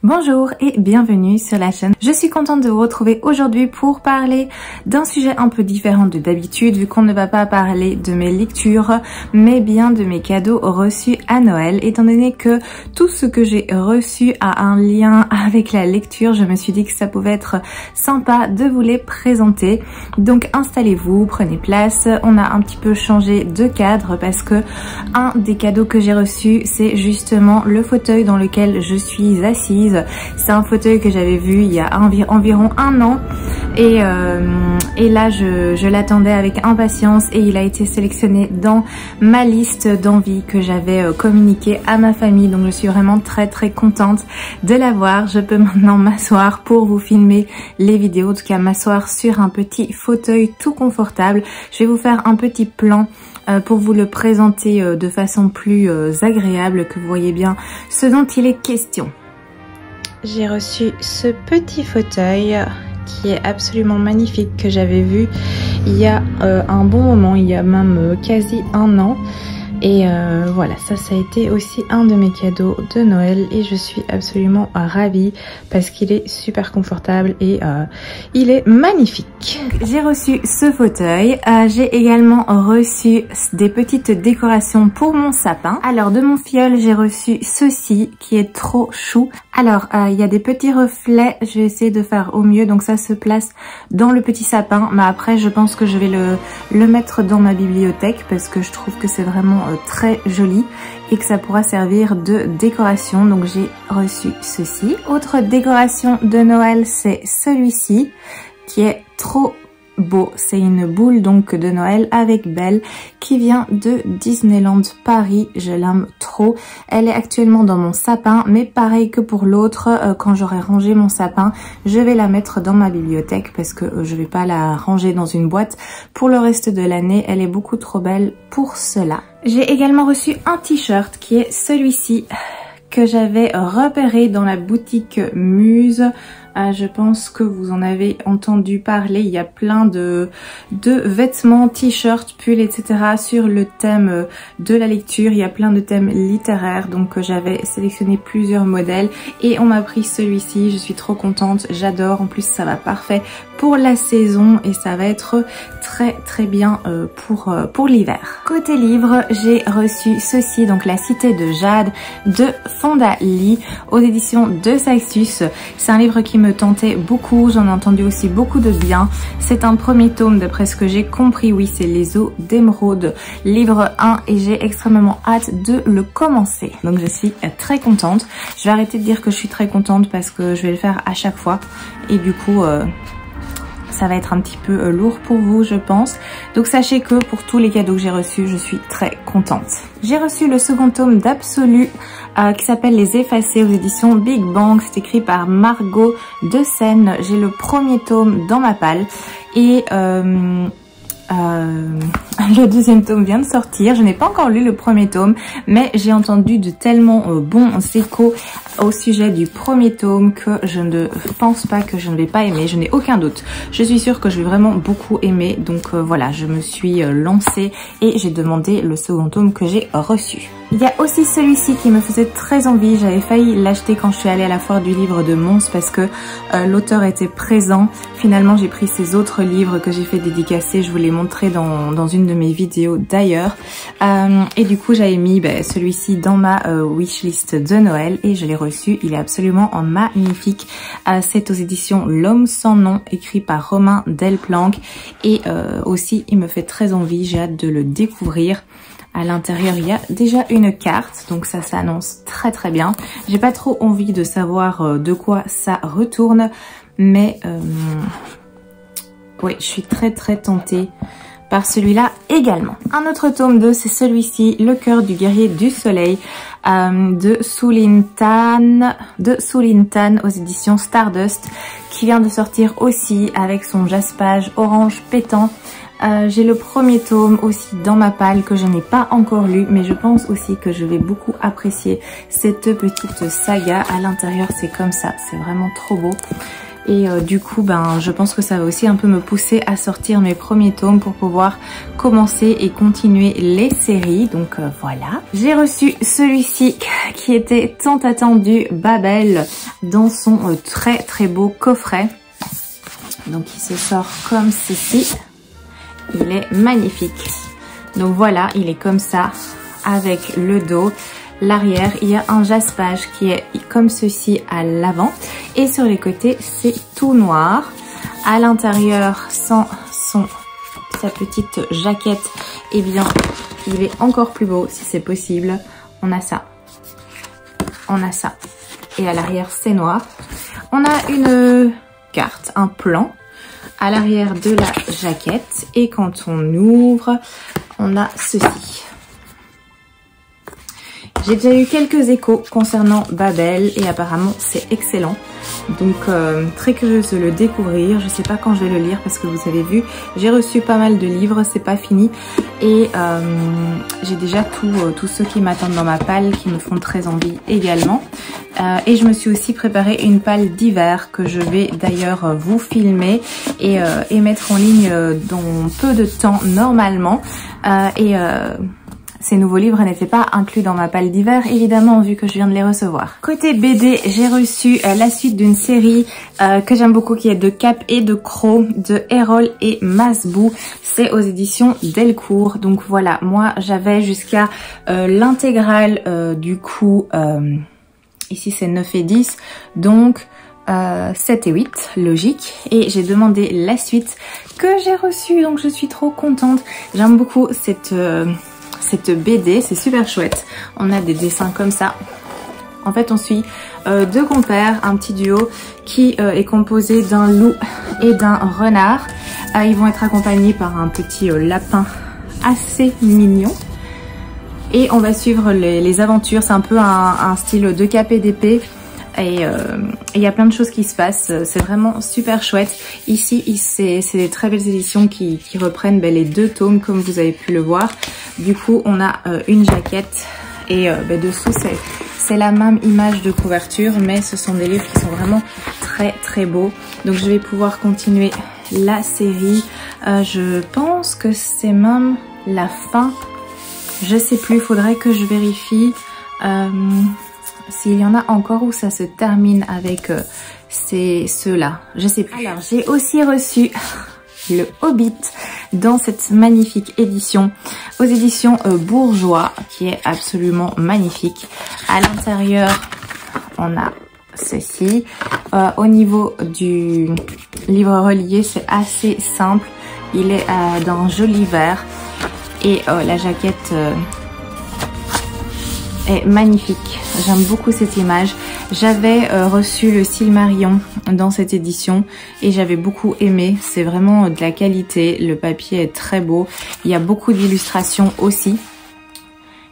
Bonjour et bienvenue sur la chaîne. Je suis contente de vous retrouver aujourd'hui pour parler d'un sujet un peu différent de d'habitude, vu qu'on ne va pas parler de mes lectures, mais bien de mes cadeaux reçus à Noël. Étant donné que tout ce que j'ai reçu a un lien avec la lecture, je me suis dit que ça pouvait être sympa de vous les présenter. Donc installez-vous, prenez place. On a un petit peu changé de cadre parce que un des cadeaux que j'ai reçus, c'est justement le fauteuil dans lequel je suis assise. C'est un fauteuil que j'avais vu il y a environ un an et là je l'attendais avec impatience et il a été sélectionné dans ma liste d'envies que j'avais communiqué à ma famille. Donc je suis vraiment très contente de l'avoir. Je peux maintenant m'asseoir pour vous filmer les vidéos, en tout cas m'asseoir sur un petit fauteuil tout confortable. Je vais vous faire un petit plan pour vous le présenter de façon plus agréable, que vous voyez bien ce dont il est question. J'ai reçu ce petit fauteuil qui est absolument magnifique, que j'avais vu il y a un bon moment, il y a même quasi un an. Et voilà, ça a été aussi un de mes cadeaux de Noël et je suis absolument ravie parce qu'il est super confortable et il est magnifique. J'ai reçu ce fauteuil, j'ai également reçu des petites décorations pour mon sapin. Alors de mon filleul, j'ai reçu ceci qui est trop chou. Alors il y a des petits reflets, je vais essayer de faire au mieux, donc ça se place dans le petit sapin, mais après je pense que je vais le mettre dans ma bibliothèque parce que je trouve que c'est vraiment très joli et que ça pourra servir de décoration. Donc j'ai reçu ceci. Autre décoration de Noël, c'est celui-ci qui est trop beau. C'est une boule donc de Noël avec Belle qui vient de Disneyland Paris. Je l'aime trop. Elle est actuellement dans mon sapin, mais pareil que pour l'autre, quand j'aurai rangé mon sapin, je vais la mettre dans ma bibliothèque parce que je vais pas la ranger dans une boîte pour le reste de l'année. Elle est beaucoup trop belle pour cela. J'ai également reçu un t-shirt qui est celui-ci que j'avais repéré dans la boutique Muse. Je pense que vous en avez entendu parler. Il y a plein de vêtements, t-shirts, pulls, etc. sur le thème de la lecture. Il y a plein de thèmes littéraires. Donc j'avais sélectionné plusieurs modèles et on m'a pris celui-ci. Je suis trop contente, j'adore. En plus ça va parfait pour la saison et ça va être très bien pour l'hiver. Côté livre, j'ai reçu ceci, donc La Cité de Jade de Fonda Lee aux éditions de Saxus. C'est un livre qui me tentait beaucoup, j'en ai entendu aussi beaucoup de bien. C'est un premier tome d'après ce que j'ai compris, oui c'est Les Eaux d'Émeraude, livre 1 et j'ai extrêmement hâte de le commencer. Donc je suis très contente. Je vais arrêter de dire que je suis très contente parce que je vais le faire à chaque fois et du coup ça va être un petit peu lourd pour vous je pense. Donc sachez que pour tous les cadeaux que j'ai reçus, je suis très contente. J'ai reçu le second tome d'Absolu qui s'appelle Les Effacés aux éditions Big Bang. C'est écrit par Margot de Seine. J'ai le premier tome dans ma palle et le deuxième tome vient de sortir. Je n'ai pas encore lu le premier tome, mais j'ai entendu de tellement bons échos au sujet du premier tome que je ne pense pas que je ne vais pas aimer. Je n'ai aucun doute. Je suis sûre que je vais vraiment beaucoup aimer. Donc voilà, je me suis lancée et j'ai demandé le second tome que j'ai reçu. Il y a aussi celui-ci qui me faisait très envie. J'avais failli l'acheter quand je suis allée à la foire du livre de Mons parce que l'auteur était présent. Finalement, j'ai pris ses autres livres que j'ai fait dédicacer. Je vous les montrer dans une de mes vidéos d'ailleurs. Et du coup, j'avais mis celui-ci dans ma wishlist de Noël et je l'ai reçu. Il est absolument magnifique. C'est aux éditions L'Homme sans nom, écrit par Romain Delplanque. Et aussi, il me fait très envie. J'ai hâte de le découvrir. À l'intérieur, il y a déjà une carte, donc ça s'annonce très bien. J'ai pas trop envie de savoir de quoi ça retourne, mais oui, je suis très tentée par celui-là également. Un autre tome 2, c'est celui-ci, Le cœur du guerrier du soleil de Sulin Tan aux éditions Stardust, qui vient de sortir aussi avec son jaspage orange pétant. J'ai le premier tome aussi dans ma palle que je n'ai pas encore lu, mais je pense aussi que je vais beaucoup apprécier cette petite saga. À l'intérieur c'est comme ça, c'est vraiment trop beau. Et du coup, je pense que ça va aussi un peu me pousser à sortir mes premiers tomes pour pouvoir commencer et continuer les séries. Donc voilà. J'ai reçu celui-ci qui était tant attendu, Babel, dans son très beau coffret. Donc il se sort comme ceci. Il est magnifique. Donc voilà, il est comme ça, avec le dos. L'arrière, il y a un jaspage qui est comme ceci à l'avant. Et sur les côtés, c'est tout noir. À l'intérieur, sans sa petite jaquette, eh bien, il est encore plus beau si c'est possible. On a ça. On a ça. Et à l'arrière, c'est noir. On a une carte, un plan à l'arrière de la jaquette. Et quand on ouvre, on a ceci. J'ai déjà eu quelques échos concernant Babel et apparemment c'est excellent. Donc très curieuse de le découvrir. Je sais pas quand je vais le lire parce que vous avez vu, j'ai reçu pas mal de livres, c'est pas fini. Et j'ai déjà tous ceux qui m'attendent dans ma palle qui me font très envie également. Et je me suis aussi préparé une palle d'hiver que je vais d'ailleurs vous filmer et mettre en ligne dans peu de temps normalement. Ces nouveaux livres n'étaient pas inclus dans ma palle d'hiver, évidemment, vu que je viens de les recevoir. Côté BD, j'ai reçu la suite d'une série que j'aime beaucoup, qui est de Cap et de Croc, de Erol et Masbou. C'est aux éditions Delcourt. Donc voilà, moi j'avais jusqu'à l'intégrale du coup, ici c'est 9 et 10, donc 7 et 8, logique. Et j'ai demandé la suite que j'ai reçue, donc je suis trop contente. J'aime beaucoup cette BD, c'est super chouette. On a des dessins comme ça. En fait, on suit deux compères, un petit duo qui est composé d'un loup et d'un renard. Ils vont être accompagnés par un petit lapin assez mignon. Et on va suivre les aventures. C'est un peu un style de Cap et d'épée. Et il y a plein de choses qui se passent, c'est vraiment super chouette. Ici, c'est des très belles éditions qui reprennent les deux tomes comme vous avez pu le voir. Du coup, on a une jaquette et dessous, c'est la même image de couverture, mais ce sont des livres qui sont vraiment très beaux. Donc je vais pouvoir continuer la série. Je pense que c'est même la fin. Je sais plus, il faudrait que je vérifie. S'il y en a encore où ça se termine avec ceux-là, je sais plus. Alors j'ai aussi reçu le Hobbit dans cette magnifique édition aux éditions Bourgeois, qui est absolument magnifique. À l'intérieur, on a ceci. Au niveau du livre relié, c'est assez simple. Il est d'un joli vert et la jaquette est magnifique. J'aime beaucoup cette image. J'avais reçu le Silmarillion dans cette édition et j'avais beaucoup aimé. C'est vraiment de la qualité. Le papier est très beau. Il y a beaucoup d'illustrations aussi.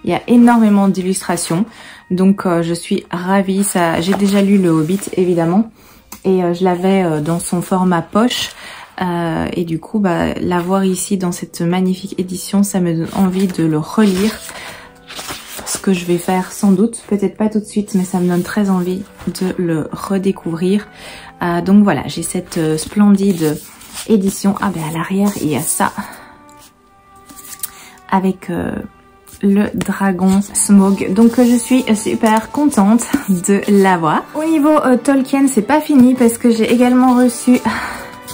Il y a énormément d'illustrations. Donc je suis ravie. J'ai déjà lu le Hobbit évidemment et je l'avais dans son format poche. Et du coup, l'avoir ici dans cette magnifique édition, ça me donne envie de le relire. Ce que je vais faire sans doute, peut-être pas tout de suite, mais ça me donne très envie de le redécouvrir. Donc voilà, j'ai cette splendide édition. Ah à l'arrière, il y a ça. Avec le dragon Smaug. Donc je suis super contente de l'avoir. Au niveau Tolkien, c'est pas fini parce que j'ai également reçu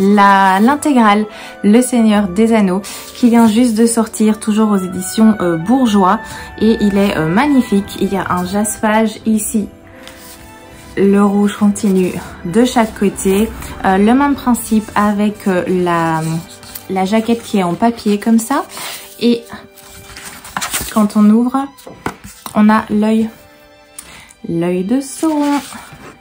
l'intégrale Le Seigneur des Anneaux qui vient juste de sortir, toujours aux éditions Bourgeois, et il est magnifique. Il y a un jaspage ici, le rouge continue de chaque côté, le même principe avec la jaquette qui est en papier comme ça, et quand on ouvre, on a l'œil de Sauron.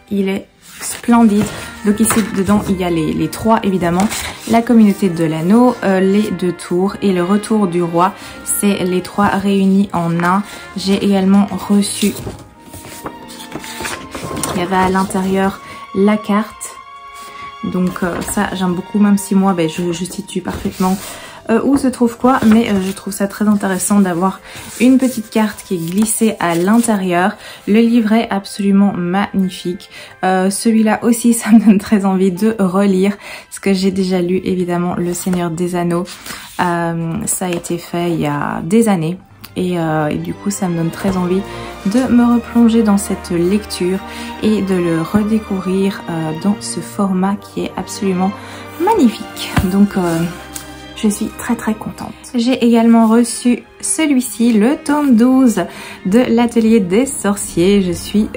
Il est splendide. Donc ici dedans il y a les trois évidemment, la communauté de l'anneau, les deux tours et le retour du roi. C'est les trois réunis en un. J'ai également reçu, il y avait à l'intérieur la carte. Donc ça j'aime beaucoup, même si moi je situe parfaitement où se trouve quoi, mais je trouve ça très intéressant d'avoir une petite carte qui est glissée à l'intérieur. Le livret est absolument magnifique. Celui-là aussi, ça me donne très envie de relire, parce que j'ai déjà lu évidemment Le Seigneur des Anneaux. Ça a été fait il y a des années. Et du coup ça me donne très envie de me replonger dans cette lecture et de le redécouvrir dans ce format qui est absolument magnifique. Donc je suis très contente. J'ai également reçu celui-ci, le tome 12 de l'Atelier des Sorciers. Je suis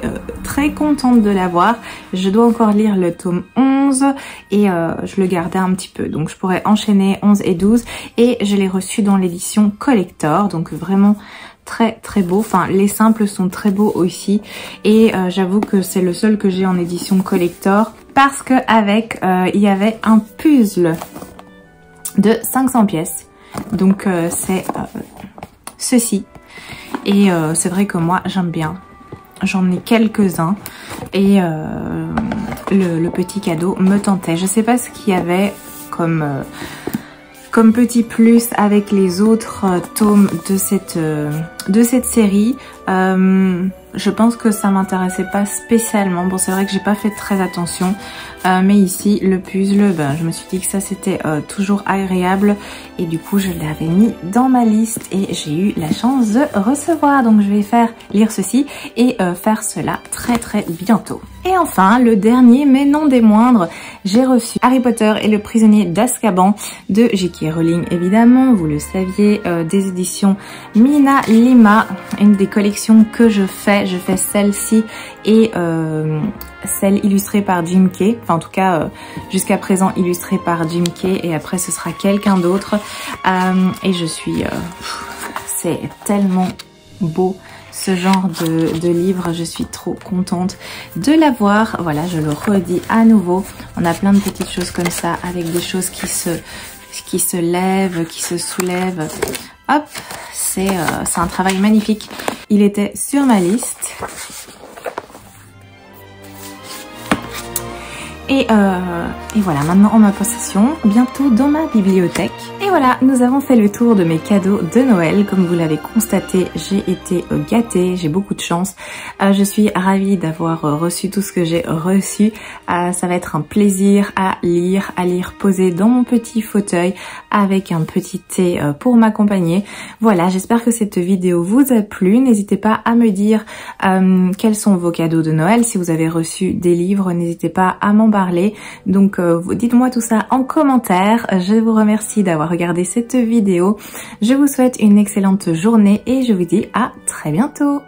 très contente de l'avoir. Je dois encore lire le tome 11 et je le gardais un petit peu. Donc je pourrais enchaîner 11 et 12 et je l'ai reçu dans l'édition collector. Donc vraiment très beau. Enfin, les simples sont très beaux aussi. Et j'avoue que c'est le seul que j'ai en édition collector parce que avec il y avait un puzzle de 500 pièces. Donc c'est ceci. Et c'est vrai que moi j'aime bien. J'en ai quelques-uns. Et le petit cadeau me tentait. Je sais pas ce qu'il y avait comme petit plus avec les autres tomes de cette série. Je pense que ça m'intéressait pas spécialement. Bon, c'est vrai que j'ai pas fait très attention. Mais ici, le puzzle, je me suis dit que ça c'était toujours agréable. Et du coup, je l'avais mis dans ma liste et j'ai eu la chance de recevoir. Donc je vais lire ceci et faire cela très bientôt. Et enfin, le dernier, mais non des moindres, j'ai reçu Harry Potter et le prisonnier d'Azkaban de J.K. Rowling, évidemment, vous le saviez, des éditions Mina Lima, une des collections que je fais celle-ci et celle illustrée par Jim Kay, enfin en tout cas jusqu'à présent illustrée par Jim Kay et après ce sera quelqu'un d'autre et je suis, c'est tellement beau. Ce genre de livre, je suis trop contente de l'avoir. Voilà, je le redis à nouveau. On a plein de petites choses comme ça avec des choses qui se lèvent, qui se soulèvent. Hop, c'est un travail magnifique. Il était sur ma liste. Et voilà, maintenant en ma possession, bientôt dans ma bibliothèque. Et voilà, nous avons fait le tour de mes cadeaux de Noël. Comme vous l'avez constaté, j'ai été gâtée, j'ai beaucoup de chance. Je suis ravie d'avoir reçu tout ce que j'ai reçu. Ça va être un plaisir à lire posé dans mon petit fauteuil avec un petit thé pour m'accompagner. Voilà, j'espère que cette vidéo vous a plu. N'hésitez pas à me dire quels sont vos cadeaux de Noël. Si vous avez reçu des livres, n'hésitez pas à m'en parler. Donc dites-moi tout ça en commentaire. Je vous remercie d'avoir regardé cette vidéo. Je vous souhaite une excellente journée et je vous dis à très bientôt.